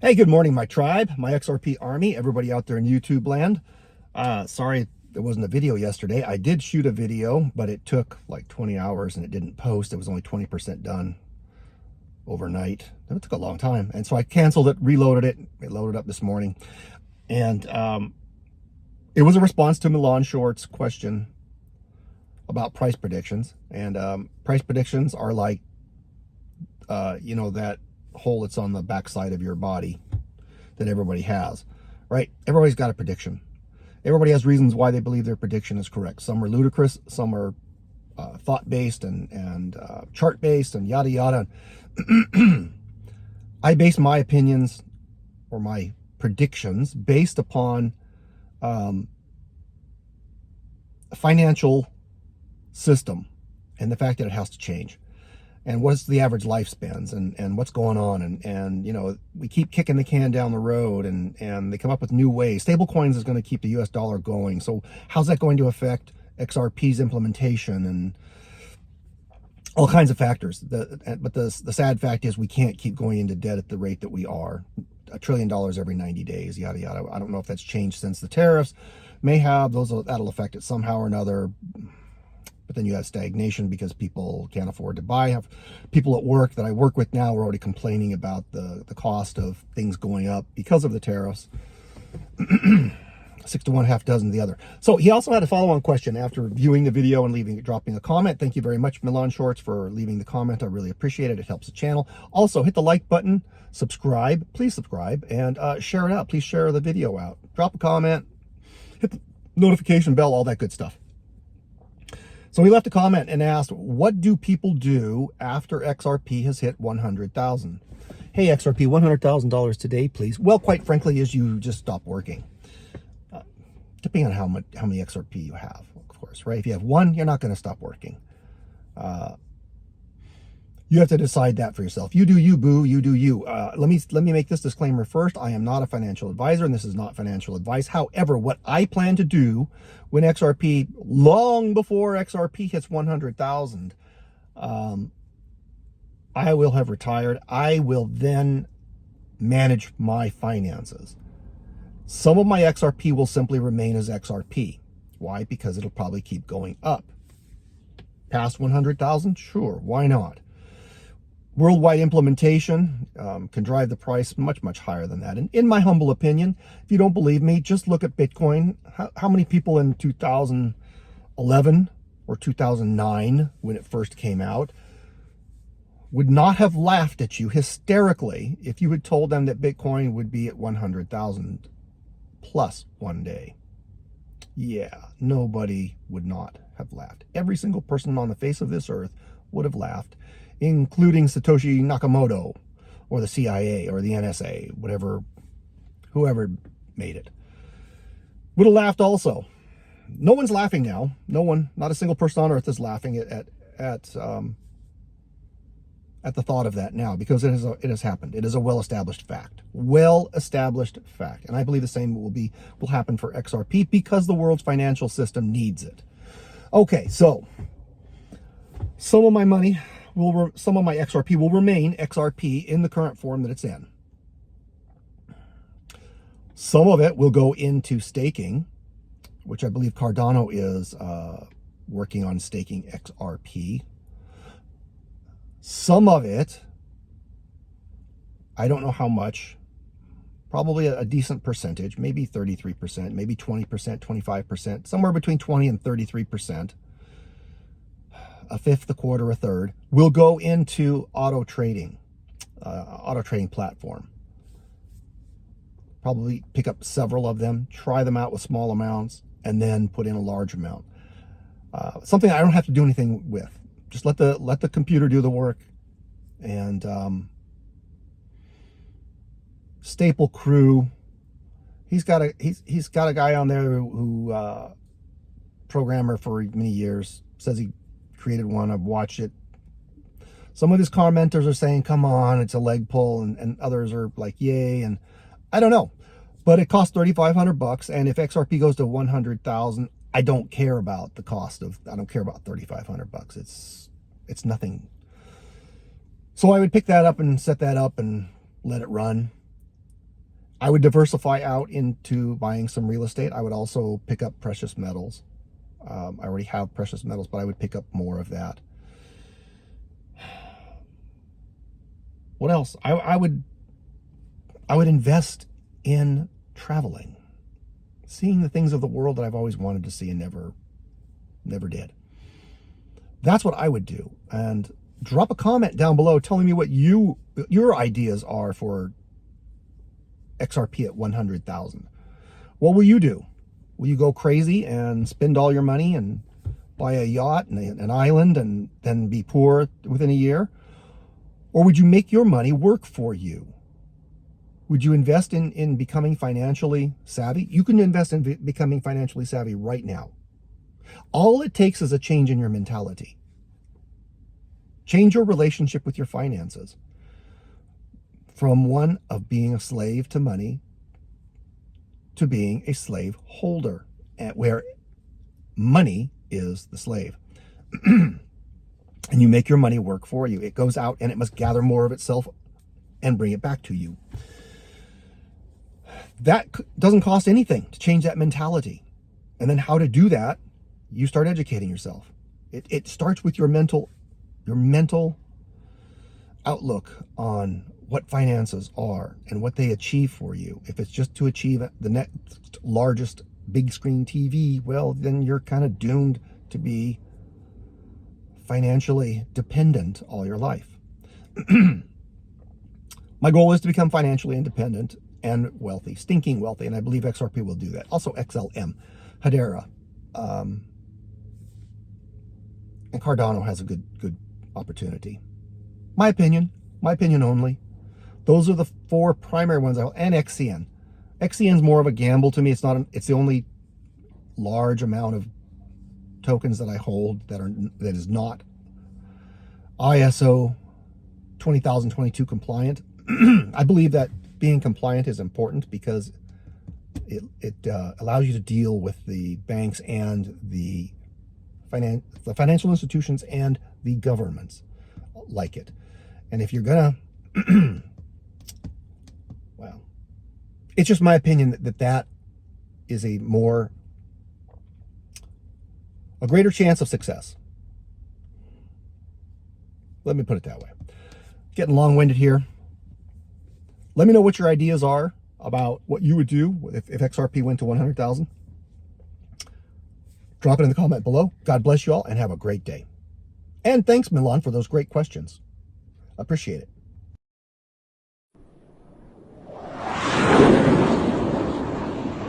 Hey, good morning, my tribe, my XRP army, everybody out there in YouTube land. Sorry there wasn't a video yesterday. I did shoot a video, but it took like 20 hours and it didn't post. It was only 20% done overnight. It took a long time. And so I canceled it, reloaded it. It loaded up this morning. And it was a response to Milan Short's question about price predictions. And price predictions are like, that hole that's on the backside of your body that everybody has, right? Everybody's got a prediction. Everybody has reasons why they believe their prediction is correct. Some are ludicrous, some are thought-based and chart-based and yada yada. I base my opinions or my predictions based upon a financial system and the fact that it has to change. And what's the average lifespans and what's going on. And we keep kicking the can down the road and they come up with new ways. Stable coins is going to keep the US dollar going. So how's that going to affect XRP's implementation and all kinds of factors. But the sad fact is we can't keep going into debt at the rate that we are. $1 trillion every 90 days, yada, yada. I don't know if that's changed since the tariffs. May have. That'll affect it somehow or another. But then you have stagnation because people can't afford to buy. I have people at work that I work with now are already complaining about the cost of things going up because of the tariffs. 6 to 1, half dozen the other. So he also had a follow-on question after viewing the video and dropping a comment. Thank you very much, Milan Shorts, for leaving the comment. I really appreciate it. It helps the channel. Also, hit the like button, subscribe, please subscribe, and share it out. Please share the video out. Drop a comment, hit the notification bell, all that good stuff. So he left a comment and asked, what do people do after XRP has hit 100,000? Hey, XRP, $100,000 today, please. Well, quite frankly, is you just stop working. Depending on how many XRP you have, of course, right? If you have one, you're not going to stop working. You have to decide that for yourself. You do you, boo. You do you. Let me make this disclaimer first. I am not a financial advisor, and this is not financial advice. However, what I plan to do when XRP, long before XRP hits 100,000, I will have retired. I will then manage my finances. Some of my XRP will simply remain as XRP. Why? Because it'll probably keep going up. Past 100,000? Sure, why not? Worldwide implementation can drive the price much, much higher than that. And in my humble opinion, if you don't believe me, just look at Bitcoin. How many people in 2011 or 2009, when it first came out, would not have laughed at you hysterically if you had told them that Bitcoin would be at 100,000 plus one day? Yeah, nobody would not have laughed. Every single person on the face of this earth would have laughed, including Satoshi Nakamoto or the CIA or the NSA, whoever made it, would have laughed also. No one's laughing now. No one, not a single person on earth is laughing at the thought of that now, because it has happened. It is a well-established fact. Well-established fact. And I believe the same will happen for XRP because the world's financial system needs it. Okay, so some of my XRP will remain XRP in the current form that it's in. Some of it will go into staking, which I believe Cardano is working on staking XRP. Some of it, I don't know how much, probably a decent percentage, maybe 33%, maybe 20%, 25%, somewhere between 20 and 33%, a fifth, a quarter, a third, will go into auto trading platform. Probably pick up several of them, try them out with small amounts, and then put in a large amount. Something I don't have to do anything with. Just let the computer do the work. And Staple Crew, he's got a guy on there who programmer for many years, says he created one. I've watched it. Some of his commenters are saying, come on, it's a leg pull, and others are like, yay. And I don't know, but it costs $3,500, and if XRP goes to 100,000, I don't care about the cost of. I don't care about $3,500. It's nothing. So I would pick that up and set that up and let it run. I would diversify out into buying some real estate. I would also pick up precious metals. I already have precious metals, but I would pick up more of that. What else? I would invest in traveling, seeing the things of the world that I've always wanted to see and never did. That's what I would do. And drop a comment down below telling me what your ideas are for XRP at 100,000. What will you do? Will you go crazy and spend all your money and buy a yacht and an island and then be poor within a year? Or would you make your money work for you? Would you invest in becoming financially savvy? You can invest in becoming financially savvy right now. All it takes is a change in your mentality. Change your relationship with your finances from one of being a slave to money to being a slave holder, where money is the slave. And you make your money work for you. It goes out and it must gather more of itself and bring it back to you. That doesn't cost anything to change that mentality. And then how to do that, you start educating yourself. It starts with your mental outlook on what finances are and what they achieve for you. If it's just to achieve the next largest big screen TV, well, then you're kind of doomed to be financially dependent all your life. My goal is to become financially independent and wealthy, stinking wealthy, and I believe XRP will do that. Also XLM, Hedera, and Cardano has a good opportunity. My opinion only. Those are the four primary ones. And XCN. XCN's more of a gamble to me. It's the only large amount of tokens that I hold that is not ISO 20022 compliant. I believe that being compliant is important because it allows you to deal with the banks and the financial institutions and the governments like it. And if you're gonna well, it's just my opinion that is a greater chance of success. Let me put it that way. Getting long-winded here. Let me know what your ideas are about what you would do if XRP went to 100,000. Drop it in the comment below. God bless you all and have a great day. And thanks, Milan, for those great questions. Appreciate it.